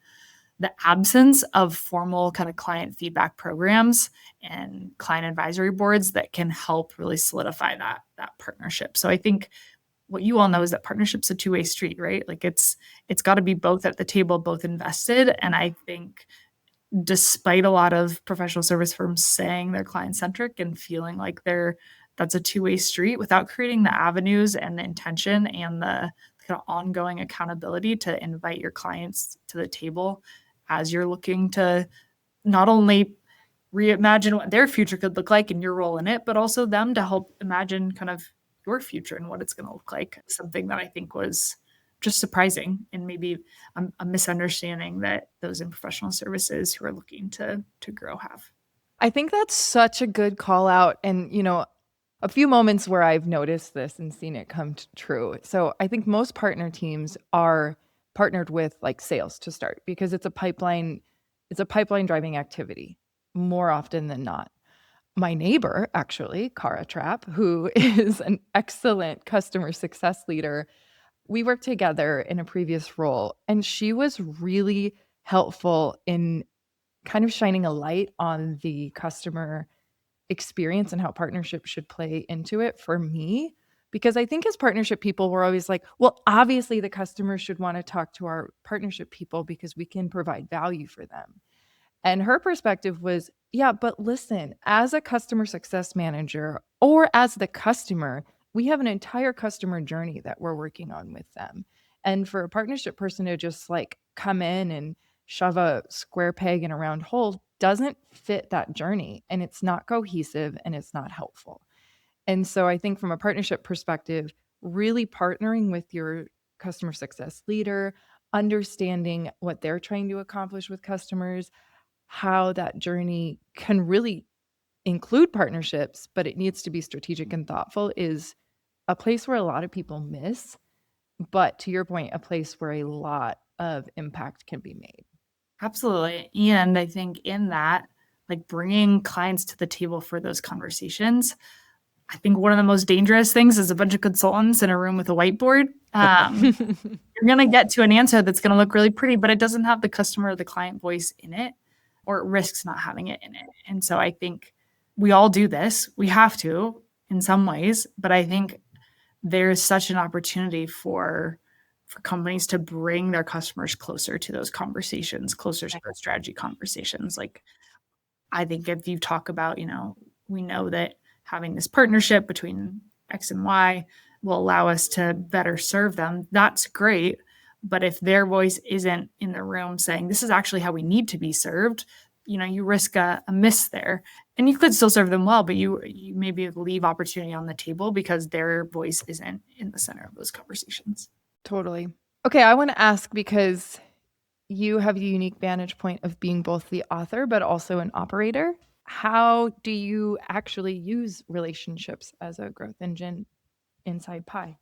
absence of formal kind of client feedback programs and client advisory boards that can help really solidify that partnership. So I think what you all know is that partnership's a two-way street, right? Like it's got to be both at the table, both invested. And I think despite a lot of professional service firms saying they're client-centric and feeling like that's a two-way street, without creating the avenues and the intention and the kind of ongoing accountability to invite your clients to the table as you're looking to not only reimagine what their future could look like and your role in it, but also them to help imagine kind of your future and what it's going to look like. Something that I think was just surprising and maybe a misunderstanding that those in professional services who are looking to grow have. I think that's such a good call out. And, a few moments where I've noticed this and seen it come true. So I think most partner teams are partnered with like sales to start because it's a pipeline driving activity more often than not. My neighbor, actually, Cara Trapp, who is an excellent customer success leader, we worked together in a previous role, and she was really helpful in kind of shining a light on the customer experience and how partnership should play into it for me. Because I think as partnership people, we're always like, well, obviously the customers should want to talk to our partnership people because we can provide value for them. And her perspective was, yeah, but listen, as a customer success manager or as the customer, we have an entire customer journey that we're working on with them. And for a partnership person to just like come in and shove a square peg in a round hole doesn't fit that journey. And it's not cohesive and it's not helpful. And so I think from a partnership perspective, really partnering with your customer success leader, understanding what they're trying to accomplish with customers, how that journey can really include partnerships, but it needs to be strategic and thoughtful, is a place where a lot of people miss. But to your point, a place where a lot of impact can be made. Absolutely. And I think in that, like bringing clients to the table for those conversations, I think one of the most dangerous things is a bunch of consultants in a room with a whiteboard. You're going to get to an answer that's going to look really pretty, but it doesn't have the customer or the client voice in it, or it risks not having it in it. And so I think we all do this. We have to in some ways, but I think there's such an opportunity for companies to bring their customers closer to those conversations, closer to those strategy conversations. Like, I think if you talk about, we know that having this partnership between X and Y will allow us to better serve them. That's great. But if their voice isn't in the room saying, this is actually how we need to be served, you risk a miss there. And you could still serve them well, but you maybe leave opportunity on the table because their voice isn't in the center of those conversations. Totally. Okay, I want to ask, because you have a unique vantage point of being both the author but also an operator. How do you actually use relationships as a growth engine inside Pi?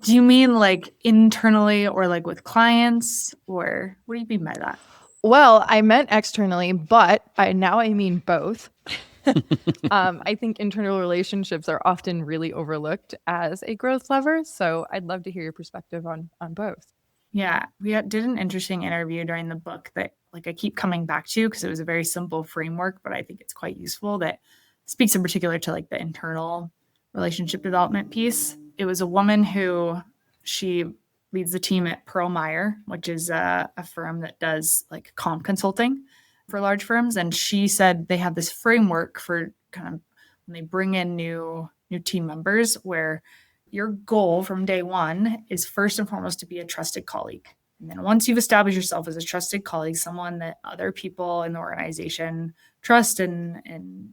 Do you mean like internally or like with clients, or what do you mean by that? Well, I meant externally, but I mean both. I think internal relationships are often really overlooked as a growth lever. So I'd love to hear your perspective on both. Yeah, we did an interesting interview during the book that like I keep coming back to because it was a very simple framework, but I think it's quite useful, that speaks in particular to like the internal relationship development piece. It was a woman who She leads the team at Pearl Meyer, which is a firm that does like comp consulting for large firms. And she said they have this framework for kind of when they bring in new team members where your goal from day one is first and foremost to be a trusted colleague. And then once you've established yourself as a trusted colleague, someone that other people in the organization trust and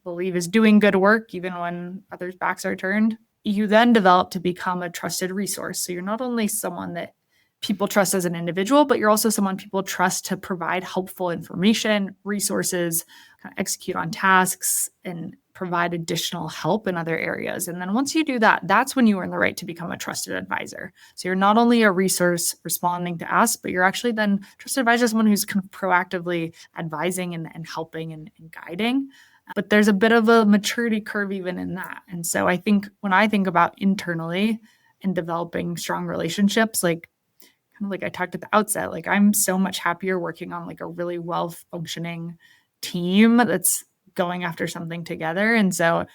believe is doing good work even when others' backs are turned, you then develop to become a trusted resource. So you're not only someone that people trust as an individual, but you're also someone people trust to provide helpful information, resources, kind of execute on tasks, and provide additional help in other areas. And then once you do that, that's when you earn the right to become a trusted advisor. So you're not only a resource responding to us, but you're actually then trusted advisor, someone who's kind of proactively advising and helping and guiding. But there's a bit of a maturity curve even in that. And so I think when I think about internally and developing strong relationships, like kind of like I talked at the outset, like I'm so much happier working on like a really well-functioning team that's going after something together. And so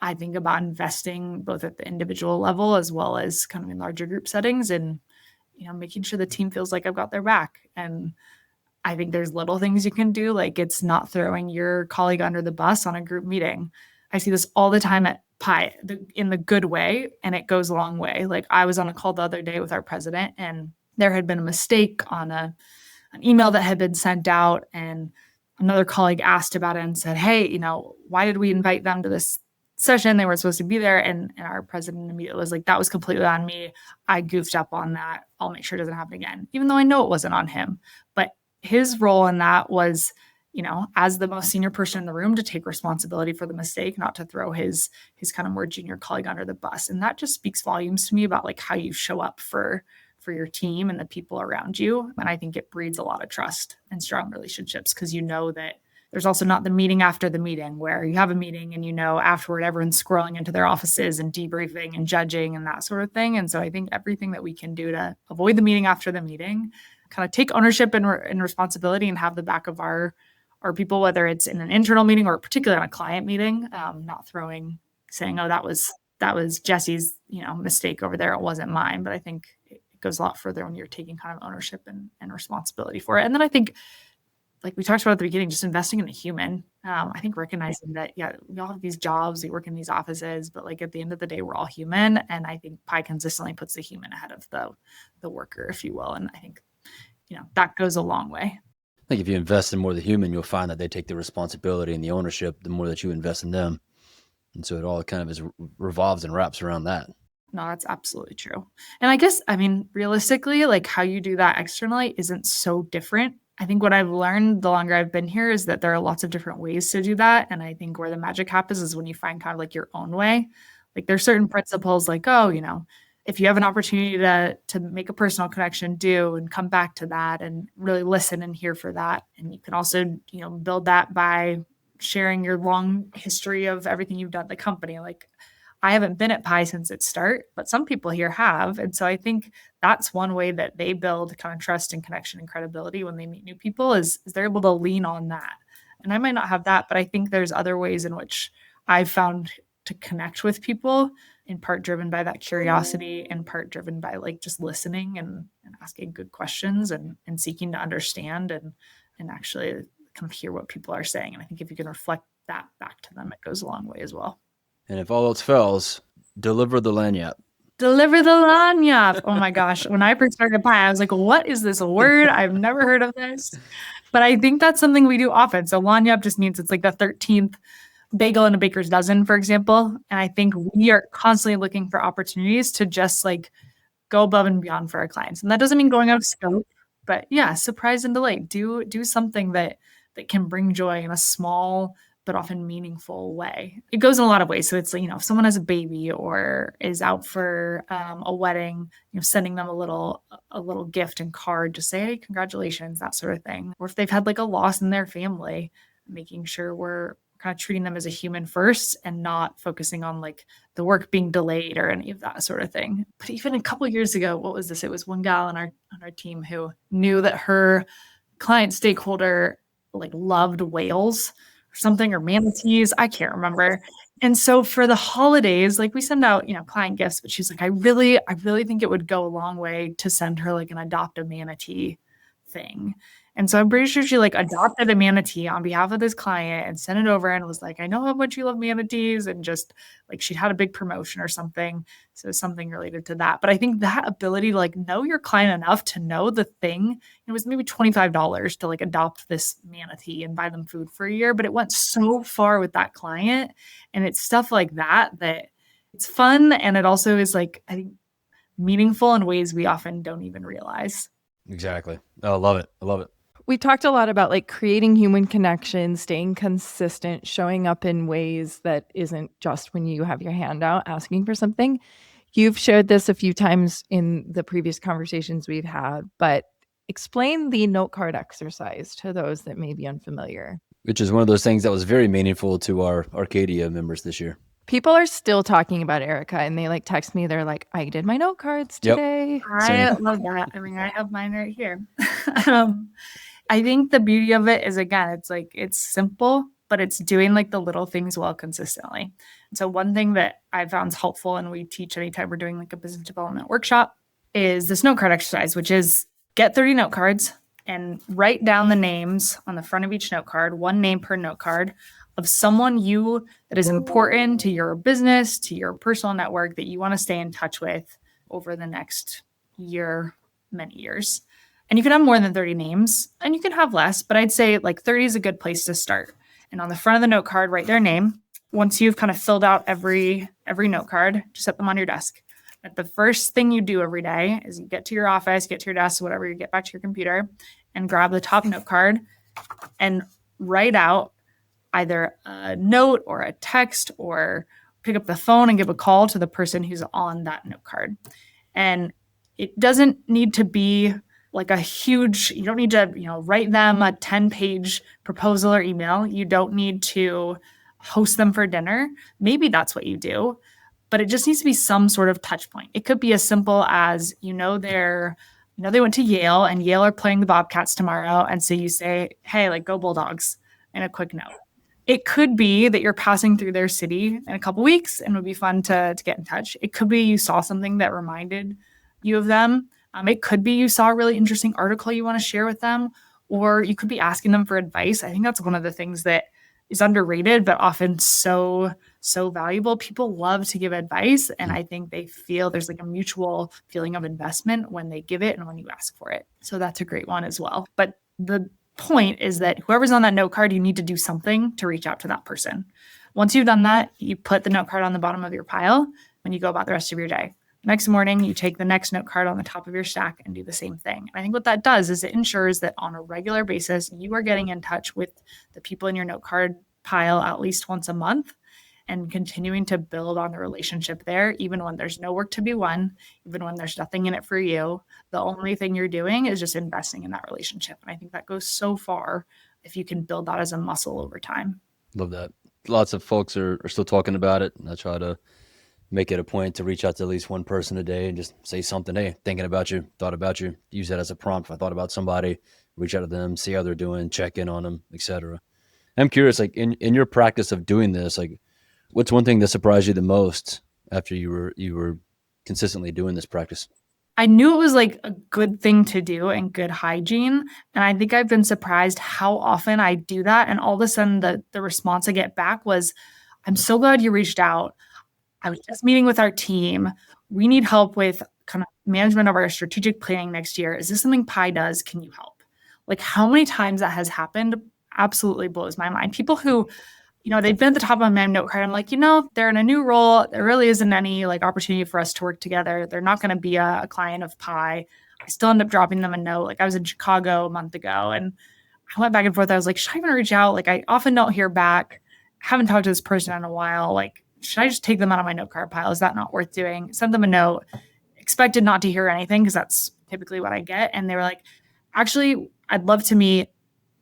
I think about investing both at the individual level as well as kind of in larger group settings and, making sure the team feels like I've got their back. And I think there's little things you can do, like it's not throwing your colleague under the bus on a group meeting. I see this all the time at Pi in the good way, and it goes a long way. Like I was on a call the other day with our president, and there had been a mistake on an email that had been sent out, and another colleague asked about it and said, hey, why did we invite them to this session? They weren't supposed to be there. And our president immediately was like, that was completely on me. I goofed up on that. I'll make sure it doesn't happen again, even though I know it wasn't on him. But his role in that was, as the most senior person in the room, to take responsibility for the mistake, not to throw his kind of more junior colleague under the bus. And that just speaks volumes to me about like how you show up for your team and the people around you. And I think it breeds a lot of trust and strong relationships because you know that there's also not the meeting after the meeting where you have a meeting and afterward everyone's scrolling into their offices and debriefing and judging and that sort of thing. And so I think everything that we can do to avoid the meeting after the meeting, kind of take ownership and responsibility and have the back of our people, whether it's in an internal meeting or particularly on a client meeting, not saying, oh, that was Jesse's, mistake over there. It wasn't mine. But I think it goes a lot further when you're taking kind of ownership and responsibility for it. And then I think, like we talked about at the beginning, just investing in the human. I think recognizing that, we all have these jobs, we work in these offices, but like at the end of the day, we're all human. And I think Pi consistently puts the human ahead of the worker, if you will. And I think, that goes a long way. I think if you invest in more of the human, you'll find that they take the responsibility and the ownership the more that you invest in them. And so it all kind of revolves and wraps around that. No, that's absolutely true. And I guess, realistically, like how you do that externally isn't so different. I think what I've learned the longer I've been here is that there are lots of different ways to do that. And I think where the magic happens is when you find kind of like your own way. Like there's certain principles like, if you have an opportunity to make a personal connection, do and come back to that and really listen and hear for that. And you can also, build that by sharing your long history of everything you've done at the company. Like I haven't been at Pi since its start, but some people here have. And so I think that's one way that they build kind of trust and connection and credibility when they meet new people is they're able to lean on that. And I might not have that, but I think there's other ways in which I've found to connect with people, in part driven by that curiosity, in part driven by like just listening and asking good questions and seeking to understand and actually kind of hear what people are saying. And I think if you can reflect that back to them, it goes a long way as well. And if all else fails, deliver the lanyard. Deliver the lanyard. Oh my gosh. When I first started Pi, I was like, what is this word? I've never heard of this. But I think that's something we do often. So lanyard just means it's like the 13th bagel in a baker's dozen, for example. And I think we are constantly looking for opportunities to just like go above and beyond for our clients. And that doesn't mean going out of scope, but surprise and delight. Do something that can bring joy in a small but often meaningful way. It goes in a lot of ways. So it's like, if someone has a baby or is out for a wedding, sending them a little gift and card, just say, hey, congratulations, that sort of thing. Or if they've had like a loss in their family, making sure we're kind of treating them as a human first and not focusing on like the work being delayed or any of that sort of thing. But even a couple of years ago, what was this? It was one gal on our team who knew that her client stakeholder like loved whales or something, or manatees. I can't remember. And so for the holidays, like we send out, client gifts, but she's like, I really think it would go a long way to send her like an adopt a manatee thing. And so I'm pretty sure she like adopted a manatee on behalf of this client and sent it over and was like, I know how much you love manatees, and just like she'd had a big promotion or something. So something related to that. But I think that ability to like know your client enough to know the thing, it was maybe $25 to like adopt this manatee and buy them food for a year, but it went so far with that client. And it's stuff like that it's fun. And it also is like, I think, meaningful in ways we often don't even realize. Exactly. Oh, I love it. I love it. We talked a lot about like creating human connection, staying consistent, showing up in ways that isn't just when you have your hand out asking for something. You've shared this a few times in the previous conversations we've had, but explain the note card exercise to those that may be unfamiliar. Which is one of those things that was very meaningful to our Arcadia members this year. People are still talking about Erika, and they like text me. They're like, I did my note cards today. Yep. I love that. I mean, I have mine right here. I think the beauty of it is, again, it's like, it's simple, but it's doing like the little things well consistently. And so one thing that I found is helpful, and we teach anytime we're doing like a business development workshop, is this note card exercise, which is get 30 note cards and write down the names on the front of each note card, one name per note card, of someone that is important to your business, to your personal network, that you want to stay in touch with over the next year, many years. And you can have more than 30 names, and you can have less, but I'd say like 30 is a good place to start. And on the front of the note card, write their name. Once you've kind of filled out every note card, just set them on your desk. But the first thing you do every day is you get to your office, get to your desk, whatever, you get back to your computer and grab the top note card and write out either a note or a text, or pick up the phone and give a call to the person who's on that note card. And it doesn't need to be like you don't need to, write them a 10-page proposal or email. You don't need to host them for dinner. Maybe that's what you do, but it just needs to be some sort of touch point. It could be as simple as, they went to Yale, and Yale are playing the Bobcats tomorrow. And so you say, hey, like, go Bulldogs, in a quick note. It could be that you're passing through their city in a couple weeks and it would be fun to get in touch. It could be you saw something that reminded you of them. It could be you saw a really interesting article you want to share with them, or you could be asking them for advice. I think that's one of the things that is underrated, but often so valuable. People love to give advice, and I think they feel there's like a mutual feeling of investment when they give it and when you ask for it. So that's a great one as well. But the point is that whoever's on that note card, you need to do something to reach out to that person. Once you've done that, you put the note card on the bottom of your pile when you go about the rest of your day. Next morning, you take the next note card on the top of your stack and do the same thing. And I think what that does is it ensures that on a regular basis, you are getting in touch with the people in your note card pile at least once a month, and continuing to build on the relationship there, even when there's no work to be won, even when there's nothing in it for you. The only thing you're doing is just investing in that relationship. And I think that goes so far if you can build that as a muscle over time. Love that. Lots of folks are still talking about it. And I try to make it a point to reach out to at least one person a day and just say something. Hey, thinking about you, thought about you. Use that as a prompt. If I thought about somebody, reach out to them, see how they're doing, check in on them, etc. I'm curious, like in your practice of doing this, like what's one thing that surprised you the most after you were consistently doing this practice? I knew it was like a good thing to do and good hygiene. And I think I've been surprised how often I do that. And all of a sudden the response I get back was, I'm so glad you reached out. I was just meeting with our team. We need help with kind of management of our strategic planning next year. Is this something Pi does? Can you help? Like, how many times that has happened absolutely blows my mind. People who, they've been at the top of my note card. I'm like, they're in a new role. There really isn't any like opportunity for us to work together. They're not going to be a client of Pi. I still end up dropping them a note. Like, I was in Chicago a month ago and I went back and forth. I was like, should I even reach out? Like, I often don't hear back. I haven't talked to this person in a while. Like, should I just take them out of my note card pile? Is that not worth doing? Send them a note. Expected not to hear anything because that's typically what I get. And they were like, actually, I'd love to meet.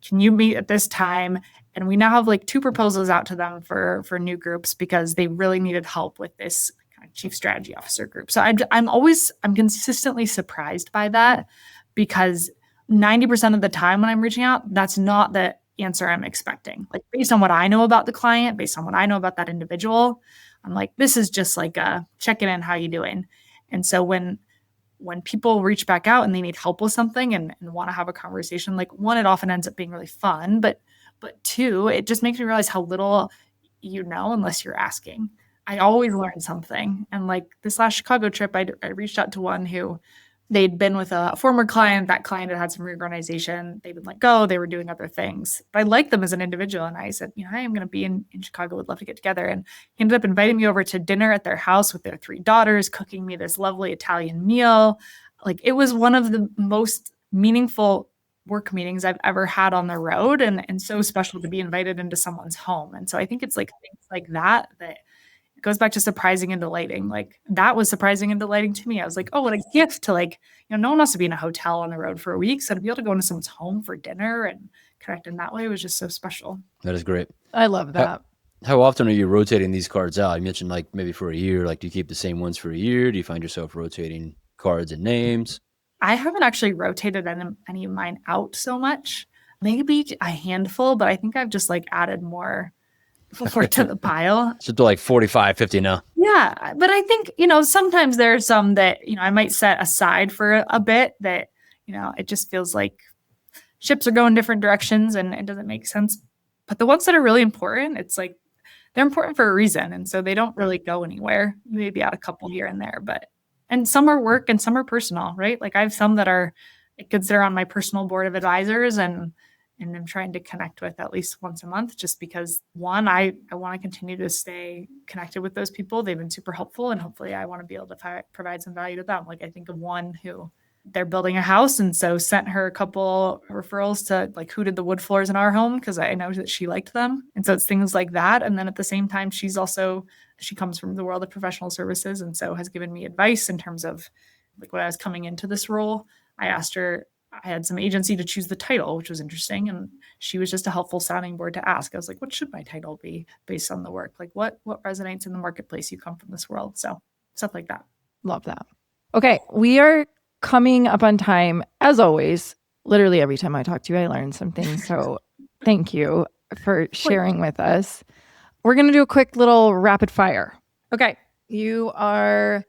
Can you meet at this time? And we now have like 2 proposals out to them for new groups because they really needed help with this kind of chief strategy officer group. So I'm consistently surprised by that, because 90% of the time when I'm reaching out, that's not that, answer I'm expecting. Like based on what I know about the client, based on what I know about that individual, I'm like, this is just like a checking in, how you doing? And so when people reach back out and they need help with something and want to have a conversation, like one, it often ends up being really fun, but two, it just makes me realize how little you know unless you're asking. I always learn something. And like this last Chicago trip, I reached out to one who they'd been with a former client. That client had some reorganization. They'd been let go. They were doing other things. But I liked them as an individual. And I said, I am going to be in Chicago. Would love to get together. And he ended up inviting me over to dinner at their house with their 3 daughters, cooking me this lovely Italian meal. Like it was one of the most meaningful work meetings I've ever had on the road, and so special to be invited into someone's home. And so I think it's like things like that it goes back to surprising and delighting. Like that was surprising and delighting to me. I was like, oh, what a gift to like, no one wants to be in a hotel on the road for a week. So to be able to go into someone's home for dinner and connect in that way was just so special. That is great. I love that. How often are you rotating these cards out? You mentioned like maybe for a year. Like do you keep the same ones for a year? Do you find yourself rotating cards and names? I haven't actually rotated any of mine out so much. Maybe a handful, but I think I've just like added more to the pile. So to like 45, 50 now. Yeah. But I think, sometimes there are some that, I might set aside for a bit that, it just feels like ships are going different directions and it doesn't make sense. But the ones that are really important, it's like they're important for a reason. And so they don't really go anywhere. You maybe add a couple here and there, and some are work and some are personal, right? Like I have some that I consider on my personal board of advisors and I'm trying to connect with at least once a month just because one, I want to continue to stay connected with those people. They've been super helpful and hopefully I want to be able to provide some value to them. Like I think of one who they're building a house and so sent her a couple referrals to like who did the wood floors in our home because I know that she liked them. And so it's things like that. And then at the same time, she comes from the world of professional services and so has given me advice in terms of like when I was coming into this role. I asked her, I had some agency to choose the title, which was interesting. And she was just a helpful sounding board to ask. I was like, what should my title be based on the work? Like what resonates in the marketplace? You come from this world. So stuff like that. Love that. Okay. We are coming up on time. As always, literally every time I talk to you, I learn something. So thank you for sharing with us. We're going to do a quick little rapid fire. Okay. You are,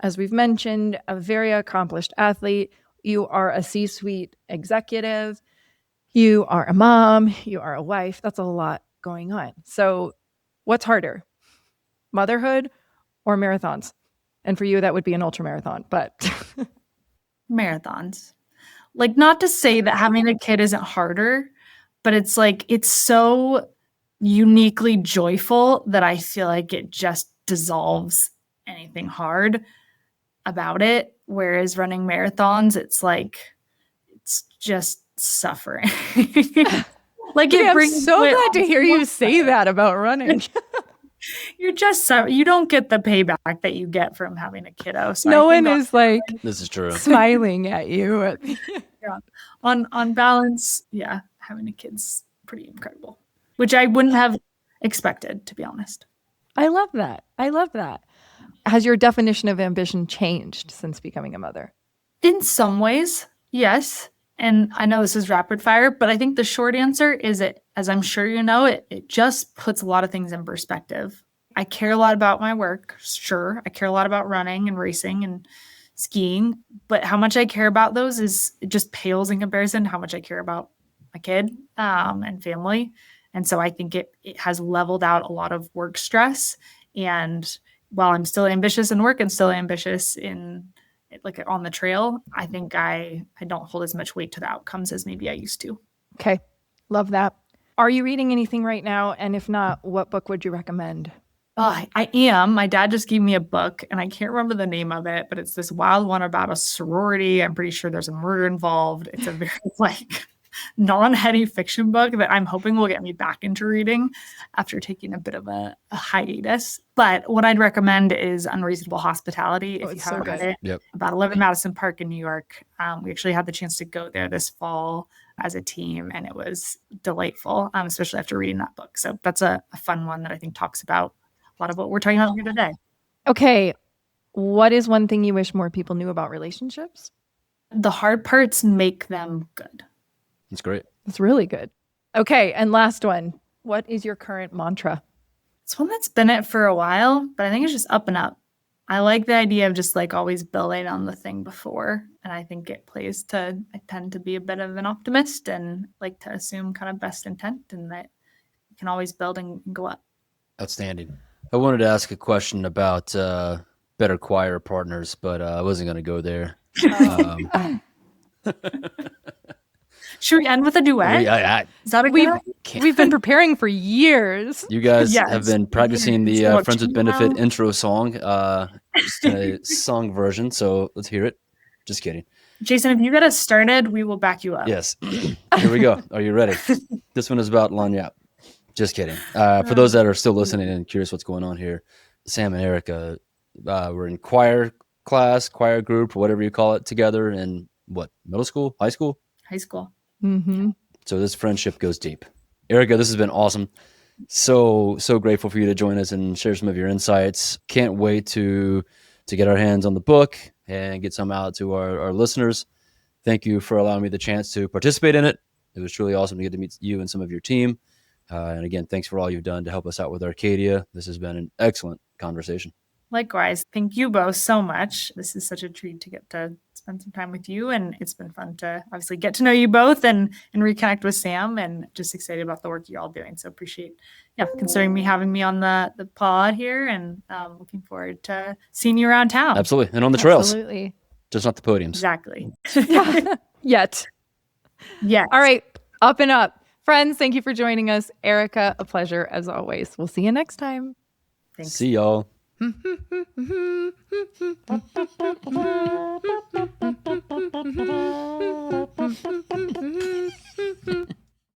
as we've mentioned, a very accomplished athlete. You are a C-suite executive. You are a mom. You are a wife. That's a lot going on. So what's harder, motherhood or marathons? And for you, that would be an ultra marathon, but marathons. Like not to say that having a kid isn't harder, but it's like, it's so uniquely joyful that I feel like it just dissolves anything hard about it. Whereas running marathons, it's like, it's just suffering. Like it brings. I'm so glad to hear you say that about running. You don't get the payback that you get from having a kiddo. So no one is like, this is true, smiling at you. Yeah. On balance, yeah, having a kid's pretty incredible, which I wouldn't have expected, to be honest. I love that. Has your definition of ambition changed since becoming a mother? In some ways, yes. And I know this is rapid fire, but I think the short answer is as I'm sure you know, it just puts a lot of things in perspective. I care a lot about my work. Sure. I care a lot about running and racing and skiing, but how much I care about those it just pales in comparison to how much I care about my kid and family. And so I think it has leveled out a lot of work stress. And while I'm still ambitious in work and still ambitious in like on the trail, I think I don't hold as much weight to the outcomes as maybe I used to. Okay. Love that. Are you reading anything right now? And if not, what book would you recommend? Oh, I am. My dad just gave me a book and I can't remember the name of it, but it's this wild one about a sorority. I'm pretty sure there's a murder involved. It's a very like non-heady fiction book that I'm hoping will get me back into reading after taking a bit of a hiatus. But what I'd recommend is Unreasonable Hospitality. If you haven't read it, Yep. About 11 Madison Park in New York. We actually had the chance to go there this fall as a team, and it was delightful, especially after reading that book. So that's a fun one that I think talks about a lot of what we're talking about here today. Okay. What is one thing you wish more people knew about relationships? The hard parts make them good. That's great. That's really good. Okay, and last one. What is your current mantra? It's one that's been it for a while, but I think it's just up and up. I like the idea of just like always building on the thing before. And I think it plays to, I tend to be a bit of an optimist and like to assume kind of best intent and that you can always build and go up. Outstanding. I wanted to ask a question about better choir partners, but I wasn't going to go there. Should we end with a duet? Is that a good idea? We've been preparing for years. You guys Yes. have been practicing the So Friends with chill Benefit out. intro song, just a song version. So let's hear it. Just kidding. Jason, if you get us started, we will back you up. Yes. Here we go. Are you ready? This one is about lagniappe. Just kidding. For those that are still listening and curious what's going on here, Sam and Erika were in choir class, choir group, whatever you call it, together in what, middle school, high school? High school. Mm-hmm. So this friendship goes deep. Erika, this has been awesome. So grateful for you to join us and share some of your insights. Can't wait to get our hands on the book and get some out to our listeners. Thank you for allowing me the chance to participate in it. It was truly awesome to get to meet you and some of your team. And again, thanks for all you've done to help us out with Arcadia. This has been an excellent conversation. Likewise. Thank you both so much. This is such a treat to get to spend some time with you. And it's been fun to obviously get to know you both and reconnect with Sam, and just excited about the work you're all doing. So appreciate, considering me having me on the pod here, and looking forward to seeing you around town. Absolutely. And on the trails. Absolutely. Just not the podiums. Exactly. Yet. Yeah. All right. Up and up. Friends, thank you for joining us. Erika, a pleasure as always. We'll see you next time. Thanks. See y'all.